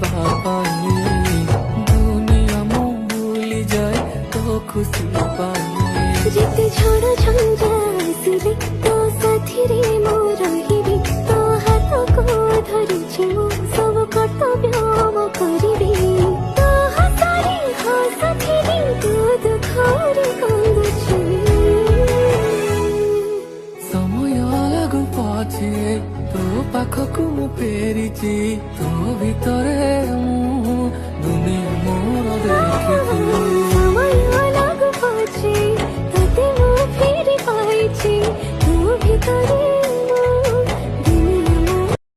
ପାଇଁ ଦୁନିଆ ମୁଁ ଭୁଲି ଯାଏ ତୋ ଖୁସି ପାଇଁ। ଯେତେ ଝଡ଼ ଝଞ୍ଜା ଆସିଲେ ତୋ ସାଥିରେ ମୁଁ ରହିବି, ତୋ ହାତକୁ ଧରିଛି ମୁଁ ସବୁ କର୍ତ୍ତବ୍ୟ ମୁଁ କରିବି। ତୋ ହସରେ ହସୁଥିବି, ତୋ ଦୁଃଖରେ କାନ୍ଦୁଛି। ସମୟ ଲାଗୁ ପଛେ ତୋ ପାଖକୁ ମୁଁ ଫେରିଛି, ତୋ ଭିତରେ ମୁଁ ଦୁନିଆ ମୋର ଦେଖିଛି। ସମୟ ଲାଗୁ ପଛେ ତତେ ମୁଁ ଫେରି ପାଇଛି, ତୋ ଭିତରେ